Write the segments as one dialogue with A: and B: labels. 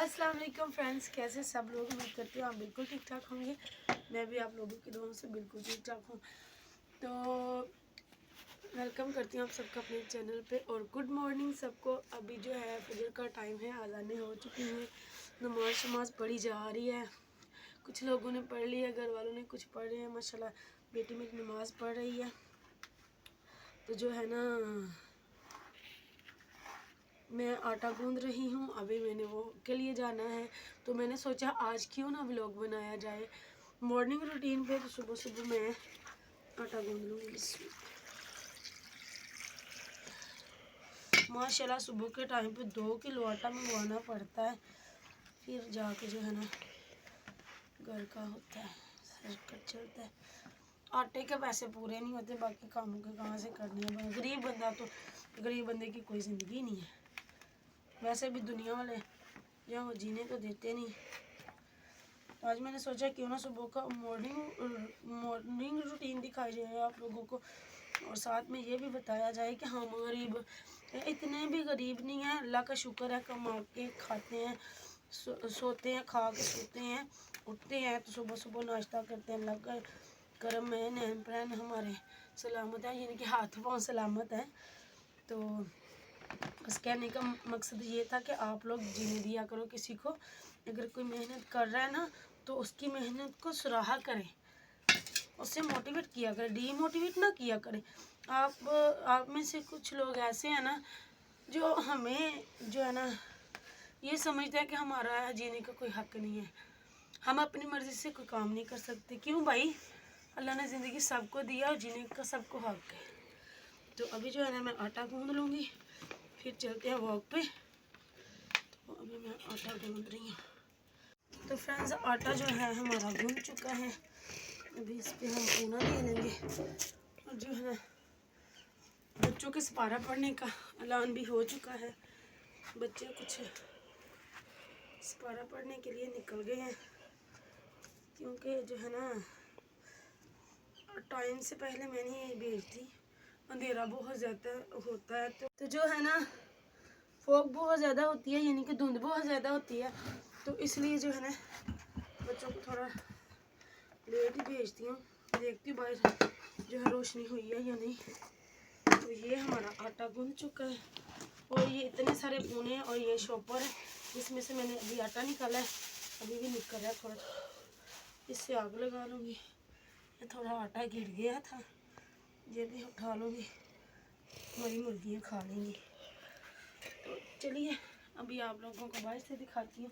A: अस्सलाम वालेकुम फ्रेंड्स, कैसे सब लोग। उम्मीद करती हूँ आप बिल्कुल ठीक ठाक होंगे। मैं भी आप लोगों की दुआओं से बिल्कुल ठीक ठाक हूँ। तो वेलकम करती हूँ आप सबका अपने चैनल पे और गुड मॉर्निंग सबको। अभी जो है फजर का टाइम है, अज़ानें हो चुकी हैं, नमाज पढ़ी जा रही है। कुछ लोगों ने पढ़ ली है, घर वालों ने कुछ पढ़ रहे हैं। माशाल्लाह बेटी मेरी नमाज़ पढ़ रही है। तो जो है ना, मैं आटा गूंद रही हूँ। अभी मैंने वो के लिए जाना है, तो मैंने सोचा आज क्यों ना व्लॉग बनाया जाए मॉर्निंग रूटीन पे। तो सुबह सुबह मैं आटा गूंद लूँगी। माशाल्लाह सुबह के टाइम पे 2 किलो आटा मंगवाना पड़ता है, फिर जाके जो है ना घर का होता है, सर्कल चलता है। आटे के पैसे पूरे नहीं होते, बाकी कामों के कहाँ से करने हैं। गरीब बंदा तो गरीब बंदे की कोई ज़िंदगी नहीं है। वैसे भी दुनिया वाले जो जीने तो देते नहीं। आज मैंने सोचा क्यों ना सुबह का मॉर्निंग रूटीन दिखाई जाए आप लोगों को, और साथ में ये भी बताया जाए कि हम गरीब इतने भी गरीब नहीं हैं। अल्लाह का शुक्र है, कमा के खाते हैं, सोते हैं, खा के सोते हैं, उठते हैं तो सुबह सुबह नाश्ता करते हैं। अल्लाह का करम है, नैन प्रैन हमारे सलामत है, यानी कि हाथ पाँव सलामत है। तो बस कहने का मकसद ये था कि आप लोग जीने दिया करो किसी को। अगर कोई मेहनत कर रहा है ना, तो उसकी मेहनत को सराहा करें, उससे मोटिवेट किया करें, डीमोटिवेट ना किया करें। आप में से कुछ लोग ऐसे हैं ना, जो हमें जो है ना ये समझते हैं कि हमारा जीने का कोई हक नहीं है, हम अपनी मर्ज़ी से कोई काम नहीं कर सकते। क्यों भाई, अल्लाह ने ज़िंदगी सबको दिया और जीने का सबको हक है। तो अभी जो है ना मैं आटा गूंद लूँगी, फिर चलते हैं वॉक पे। तो अभी मैं आटा गूंद रही हूँ। तो फ्रेंड्स, आटा जो है हमारा गूंद चुका है। अभी इस पर हम पूना ले लेंगे। और जो है ना बच्चों के सपारा पढ़ने का ऐलान भी हो चुका है। बच्चे कुछ सपारा पढ़ने के लिए निकल गए हैं, क्योंकि जो है ना टाइम से पहले मैंने ये भेज दी। अंधेरा बहुत ज़्यादा होता है, तो जो है ना फॉग बहुत ज़्यादा होती है, यानी कि धुंध बहुत ज़्यादा होती है। तो इसलिए जो है ना बच्चों को थोड़ा लेट ही भेजती हूँ। देखती हूँ बाहर जो है रोशनी हुई है या नहीं। तो ये हमारा आटा गूंद चुका है, और ये इतने सारे पूने हैं, और ये शॉपर है जिसमें से मैंने अभी आटा निकाला है। अभी भी निकल रहा है थोड़ा, इससे आग लगा लूँगी। ये थोड़ा आटा गिर गया था, ये भी उठा लूँगी, हमारी मुर्गियाँ खा लेंगी। तो चलिए अभी आप लोगों को बाहर से दिखाती हूँ,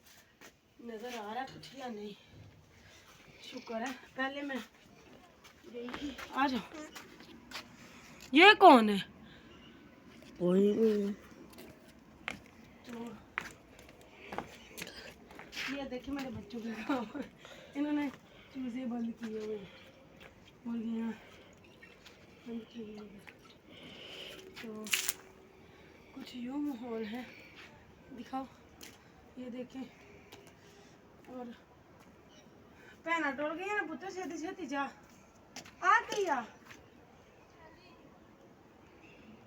A: नज़र आ रहा है कुछ या नहीं। शुक्र है, पहले मैं गई थी। आ जाओ। ये कौन है?
B: कोई नहीं।
A: तो ये देखिए मेरे बच्चों के गाँव इन्होंने चूजे बंद किए हुए, मुर्गियाँ बंद की हुई। तो कुछ यूँ माहौल है, दिखाओ, ये देखें। और भैन टोल गई ना पुत्र, छेती छेती जा आ गई आ।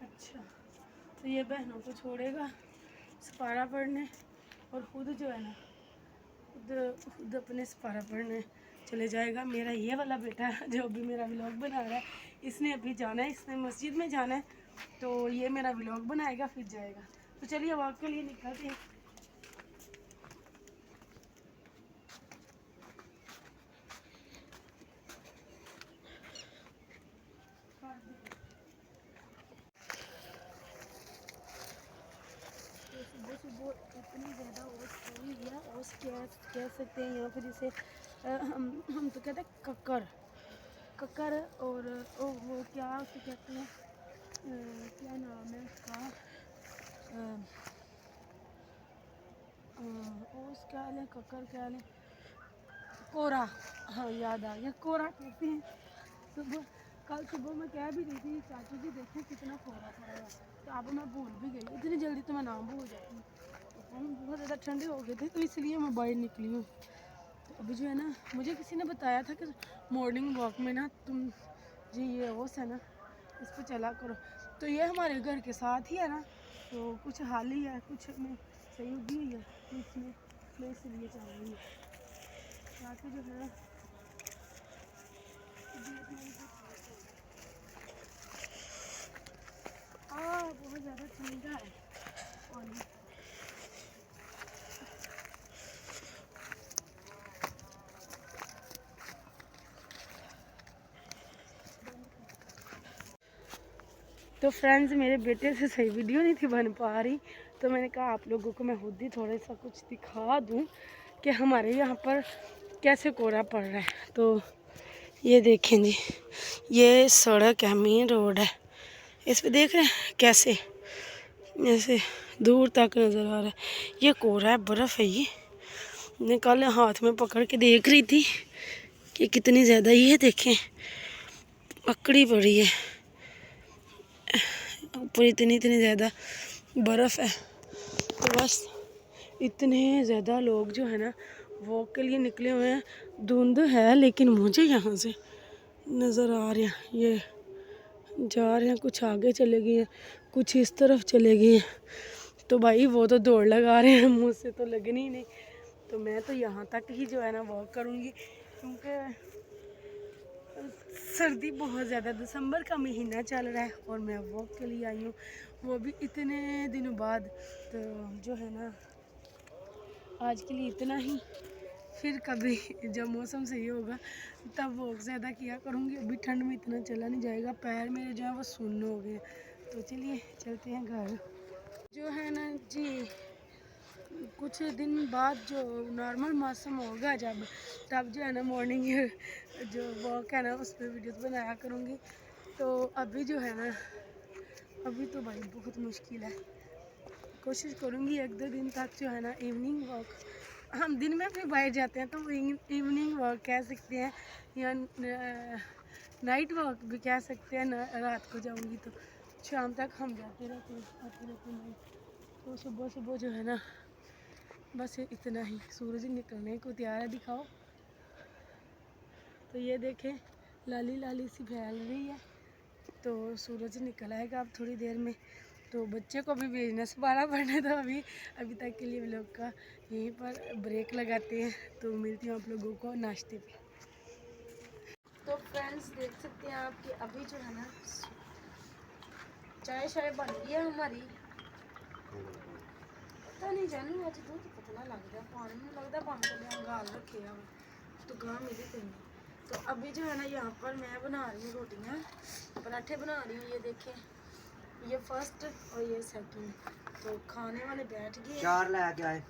A: अच्छा, तो ये बहनों को छोड़ेगा सपारा पढ़ने, और खुद जो है ना खुद अपने सपारा पढ़ने चले जाएगा। मेरा ये वाला बेटा जो अभी मेरा व्लॉग बना रहा है, इसने अभी जाना है, इसने मस्जिद में जाना है, तो ये मेरा व्लॉग बनाएगा फिर जाएगा। तो चलिए वॉक के लिए निकलते हैं। तो सुबह सुबह इतनी ज़्यादा ओस हुई है, ओस कह सकते हैं, या फिर इसे हम तो कहते हैं कक्कर। और वो क्या उसे कहते हैं, क्या नाम है उसका, ओस क्या है, कक्कर क्या है, कोरा। हाँ याद आ गया, कोरा कहते हैं। कल सुबह मैं कह भी रही थी चाचू जी देखो कितना कोहरा पड़ा हुआ, तो अब मैं भूल भी गई, इतनी जल्दी तो मैं नाम भूल जाती हूँ। तो हम बहुत ज़्यादा ठंडे हो गए थे, तो इसलिए मैं बाहर निकली हूँ। तो अभी जो है ना मुझे किसी ने बताया था कि मॉर्निंग वॉक में ना तुम जी ये ओस है ना, इस पर चला करो। तो ये हमारे घर के साथ ही है ना, तो कुछ हाल ही है, कुछ में सही उगी हुई है, तो इसमें मैं इसलिए जा रही हूँ ताकि जो है ना बहुत ज़्यादा ठंडा है पानी। तो फ्रेंड्स मेरे बेटे से सही वीडियो नहीं थी बन पा रही, तो मैंने कहा आप लोगों को मैं खुद ही थोड़ा सा कुछ दिखा दूं कि हमारे यहाँ पर कैसे कोहरा पड़ रहा है। तो ये देखें जी, ये सड़क है, मेन रोड है, इस पे देख रहे हैं कैसे ऐसे दूर तक नज़र आ रहा है। ये कोहरा है, बर्फ़ है। ये मैं कल हाथ में पकड़ के देख रही थी कि कितनी ज़्यादा, ये देखें पकड़ी पड़ी है ऊपर, इतनी ज़्यादा बर्फ़ है। तो बस इतने ज़्यादा लोग जो है ना वॉक के लिए निकले हुए हैं। धुंध है लेकिन मुझे यहाँ से नज़र आ रहे हैं, ये जा रहे हैं, कुछ आगे चले गए हैं, कुछ इस तरफ चले गए हैं। तो भाई वो तो दौड़ लगा रहे हैं, मुझसे तो लगनी ही नहीं। तो मैं तो यहाँ तक ही जो है ना वॉक करूँगी, क्योंकि सर्दी बहुत ज़्यादा, दिसंबर का महीना चल रहा है और मैं वॉक के लिए आई हूँ, वो भी इतने दिनों बाद। तो जो है ना आज के लिए इतना ही, फिर कभी जब मौसम सही होगा तब वॉक ज़्यादा किया करूँगी। अभी ठंड में इतना चला नहीं जाएगा, पैर मेरे जो है वो सुन्न हो गए। तो चलिए चलते हैं घर। जो है ना जी कुछ दिन बाद जो नॉर्मल मौसम होगा जब, तब जो है ना मॉर्निंग जो वॉक है ना उस पर वीडियोस बनाया करूँगी। तो अभी जो है ना अभी तो भाई बहुत मुश्किल है। कोशिश करूँगी 1-2 दिन तक जो है ना इवनिंग वॉक, हम दिन में भी बाहर जाते हैं तो इवनिंग वॉक कह सकते हैं, या नाइट वॉक भी कह सकते हैं। रात को जाऊँगी तो शाम तक हम जाते रहते हैं, आते रहते हैं। तो सुबह सुबह जो है ना बस इतना ही, सूरज निकलने को तैयार है, दिखाओ। तो ये देखें लाली लाली सी फैल रही है, तो सूरज निकल आएगा अब थोड़ी देर में। तो बच्चे को भी बिजनेस बारह पड़ने, तो अभी तक के लिए व्लॉग का यहीं पर ब्रेक लगाते हैं। तो मिलती हूँ आप लोगों को नाश्ते पे। तो फ्रेंड्स देख सकते हैं आप कि अभी जो है ना चाय शाय बन गई है हमारी। पता नहीं जानू आज दूध पतला लगता है, पानी में लगता है पानी को गाल रखे हैं तो गाँव मिली कहीं। तो अभी जो है ना यहाँ पर मैं बना रही हूँ रोटियाँ, पराठे बना रही हूँ। ये देखें, ये फर्स्ट और ये सेकंड। तो खाने वाले बैठ गए,
B: चार लेके आए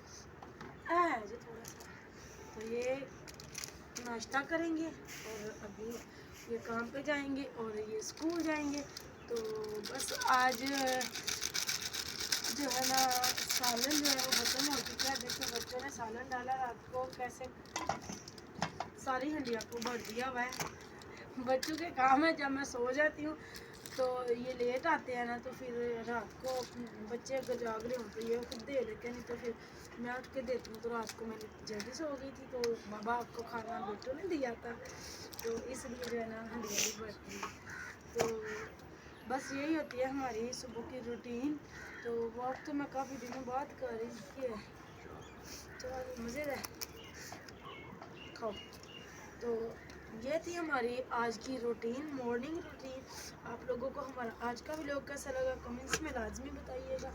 A: है जो थोड़ा सा। तो ये नाश्ता करेंगे और अभी ये काम पे जाएंगे और ये स्कूल जाएंगे। तो बस आज जो है ना सालन जो है वो खत्म हो चुका है। देखिए बच्चों ने सालन डाला रात को, कैसे सारी हंडिया को भर दिया हुआ है। बच्चों के काम है, जब मैं सो जाती हूँ तो ये लेट आते हैं ना, तो फिर रात को बच्चे अगर जाग रहे हों तो ये खुद दे देते हैं, नहीं तो फिर मैं उठ के देती हूँ। तो रात को मैंने जल्दी सो गई थी, तो बाबा आपको खाना बेटों ने दिया था, तो इसलिए जो है ना हंडिया भी बढ़ती है। तो बस यही होती है हमारी सुबह की रूटीन। तो वॉक तो मैं काफ़ी दिनों बाद कर रही है, चलो मज़ेदार खाओ। तो ये थी हमारी आज की रूटीन, मॉर्निंग रूटीन। आप लोगों को हमारा आज का व्लॉग कैसा लगा कमेंट्स में लाजमी बताइएगा।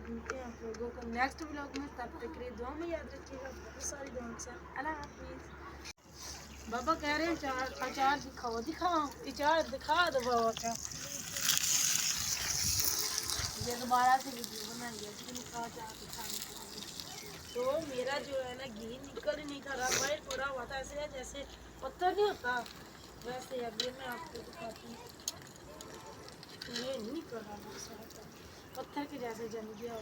A: मिलते हैं आप लोगों को नेक्स्ट व्लॉग में, तब तक के लिए दुआ में याद रखिएगा। बहुत सारी दुआ से अल्लाह हाफिज़। बाबा कह रहे हैं अचार दिखाओ, दिखाओ अचार दिखा दो बाबा का। ये दोबारा से वीडियो बनाई है जिनका अचार दिखाने के लिए। तो मेरा जो है ना घी निकल ही नहीं कर रहा, बाहर पड़ा हुआ था ऐसे जैसे पत्थर नहीं होता वैसे। अभी मैं आपको दिखाती हूँ, ये नहीं निकल रहा मेरे साथ, पत्थर के जैसे जम गया।